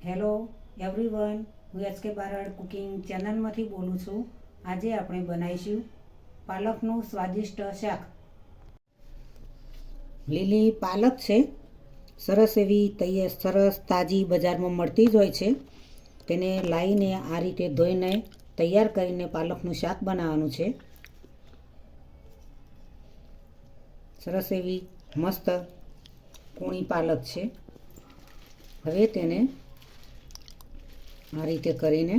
Hello everyone, હું HK Barad cooking ચેનલમાંથી બોલું છું. આજે આપણે બનાવીશું પાલકનું સ્વાદિષ્ટ શાક. લીલી પાલક છે, સરસ એવી સરસ તાજી બજારમાં મળતી જ હોય છે. તેને લાવીને આ રીતે ધોઈને તૈયાર કરીને પાલકનું શાક બનાવવાનું છે. સરસ એવી મસ્ત કૂણી પાલક છે. હવે તેને આ રીતે કરીને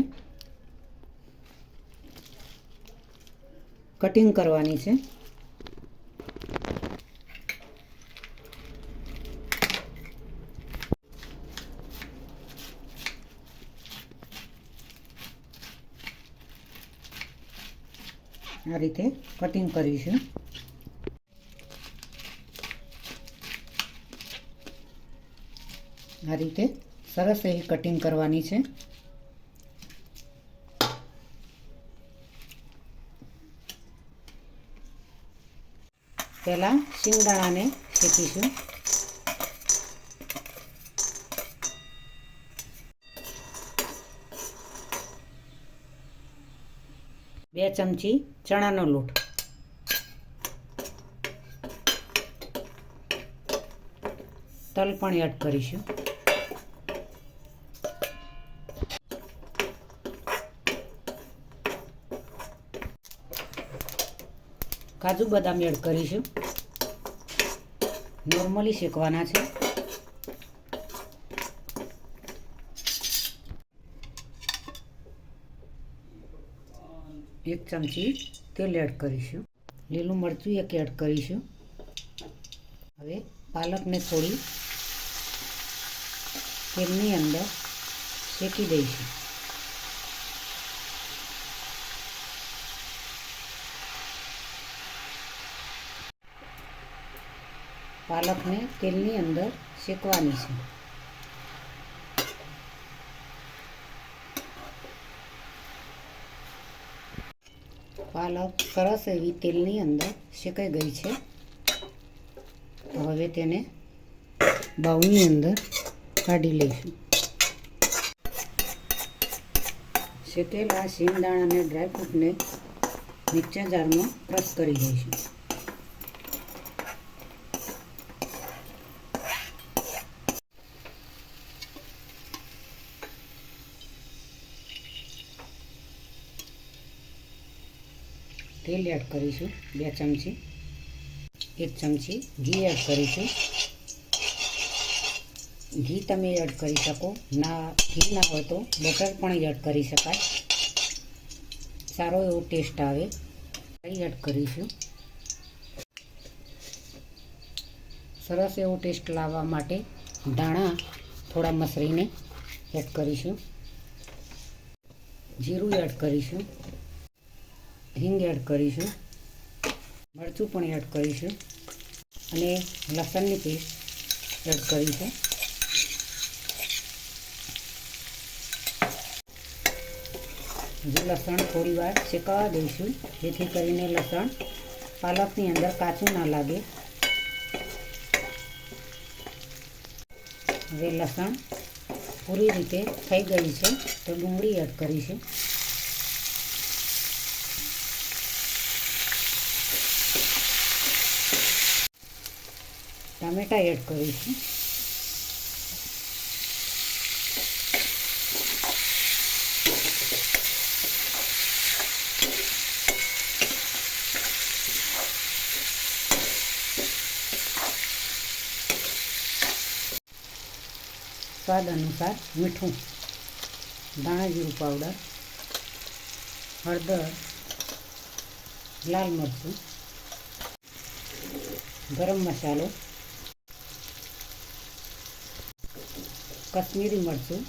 કટિંગ કરવાની છે. આ રીતે કટિંગ કરીશું. આ રીતે સરસ એવી કટિંગ કરવાની છે. પહેલાં શિંગદાણાને શેકીશું. બે ચમચી ચણાનો લોટ, તલ પણ એડ કરીશું. કાજુ બદામ એડ કરીશું. નોર્મલી શેકવાના છે. એક ચમચી તેલ એડ કરીશું. લીલું મરચું એક એડ કરીશું. હવે પાલકને થોડી તેલની અંદર શેકી દઈશું. પાલકને તેલની અંદર શેકવાની છે. પાલક સરસ એવી તેલની અંદર શેકાઈ ગઈ છે. તો હવે તેને બાઉલની અંદર કાઢી લઈશું. શેકેલા શિંગદાણા અને ડ્રાયફ્રૂટને મિક્સર જારમાં ક્રશ કરી દઈશું. તેલ એડ કરીશું 2 ચમચી. 1 ચમચી ઘી એડ કરીશું. ઘી તમે એડ કરી શકો, ઘી ના હોય તો બટર પણ એડ કરી શકાય. સારો એવો ટેસ્ટ આવે. રાઈ એડ કરીશું. સરસ એવો ટેસ્ટ લાવવા માટે ધાણા થોડા મસળીને એડ કરીશું. જીરું એડ કરીશું. હિંગ એડ કરીશું. મરચું પણ એડ કરીશું અને લસણની પેસ્ટ એડ કરીશું. લસણ થોડી વાર શેકાવા દઈશું, જેથી કરીને લસણ પાલકની અંદર કાચું ના લાગે. હવે લસણ પૂરી રીતે થઈ ગઈ છે તો ડુંગળી એડ કરીશું. ટામેટાં એડ કરીશું. સ્વાદ અનુસાર મીઠું, ધાણા જીરું પાવડર, હળદર, લાલ મરચું, ગરમ મસાલો, કશ્મીરી મરચું,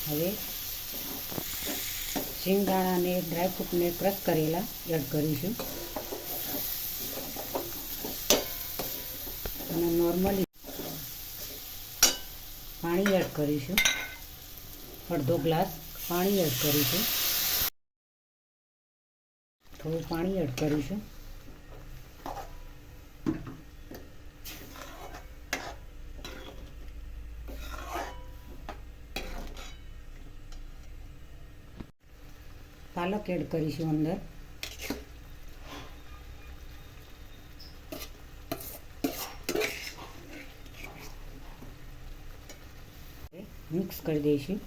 હવે શિંગદાણા અને ડ્રાયફ્રૂટને ક્રશ કરેલા એડ કરીશું અને નોર્મલી પાણી એડ કરીશું. અડધો ગ્લાસ પાણી એડ કરીશું. થોડું પાણી એડ કરીશું. પાલક એડ કરીશું અંદર. મિક્સ કરી દઈશું.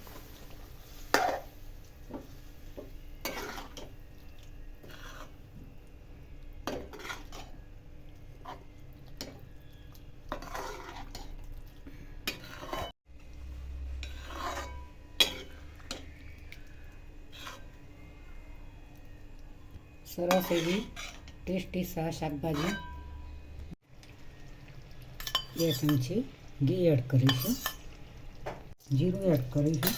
સરસ એવી ટેસ્ટી શાકભાજી. 2 ચમચી ઘી એડ કરીશું. જીરું એડ કરીશું.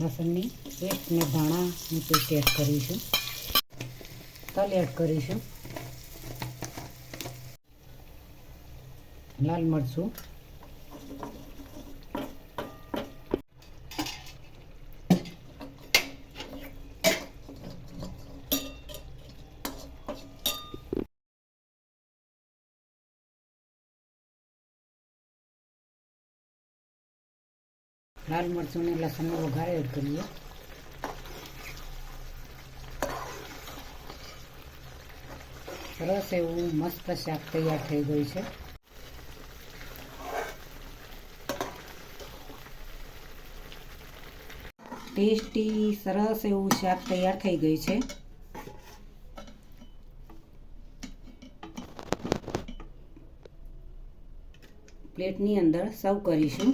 લસણની પેસ્ટ ને ધાણાની પેસ્ટ એડ કરીશું. તલ એડ કરીશું. લાલ મરચું, લાલ મરચું ને લસણનો વઘાર એડ કરીએ. સરસ એવું મસ્ત શાક તૈયાર થઈ ગયું છે. ટેસ્ટી સરસ એવું શાક તૈયાર થઈ ગયું છે. પ્લેટની અંદર સર્વ કરીશું.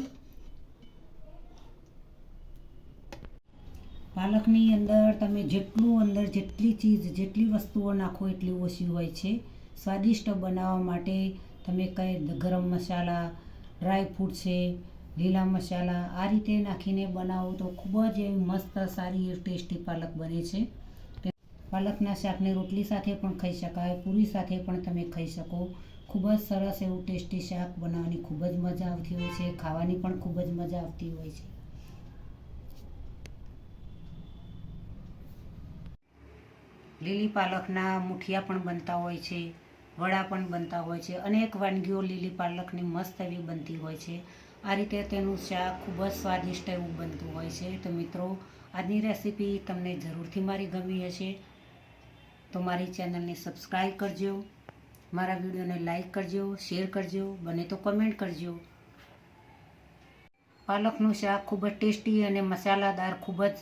પાલકની અંદર તમે જેટલી વસ્તુઓ નાખો એટલી ઓછી હોય છે. સ્વાદિષ્ટ બનાવવા માટે તમે કંઈ ગરમ મસાલા, ડ્રાયફ્રૂટ છે, લીલા મસાલા આ રીતે નાખીને બનાવો તો ખૂબ જ એવી મસ્ત સારી ટેસ્ટી પાલક બને છે. પાલકના શાકને રોટલી સાથે પણ ખાઈ શકાય, પૂરી સાથે પણ તમે ખાઈ શકો. ખૂબ જ સરસ એવું ટેસ્ટી શાક બનાવવાની ખૂબ જ મજા આવતી હોય છે. ખાવાની પણ ખૂબ જ મજા આવતી હોય છે. લીલી પાલકના મુઠિયા પણ બનતા હોય છે, વડા પણ બનતા હોય છે. અનેક વાનગીઓ લીલી પાલકની મસ્ત એવી બનતી હોય છે. આ રીતે તેનું શાક ખૂબ જ સ્વાદિષ્ટ એવું બનતું હોય છે. તો મિત્રો, આજની રેસીપી તમને જરૂરથી મારી ગમી હશે તો મારી ચેનલને સબસ્ક્રાઈબ કરજો, મારા વિડીયોને લાઈક કરજો, શેર કરજો, બને તો કમેન્ટ કરજો. પાલકનું શાક ખૂબ જ ટેસ્ટી અને મસાલાદાર, ખૂબ જ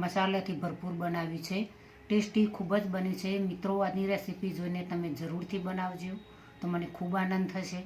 મસાલાથી ભરપૂર બનાવ્યું છે. ટેસ્ટી ખૂબ જ બની છે. મિત્રો, આજની રેસીપી જોઈને તમે જરૂરથી બનાવજો તો મને ખૂબ આનંદ થશે.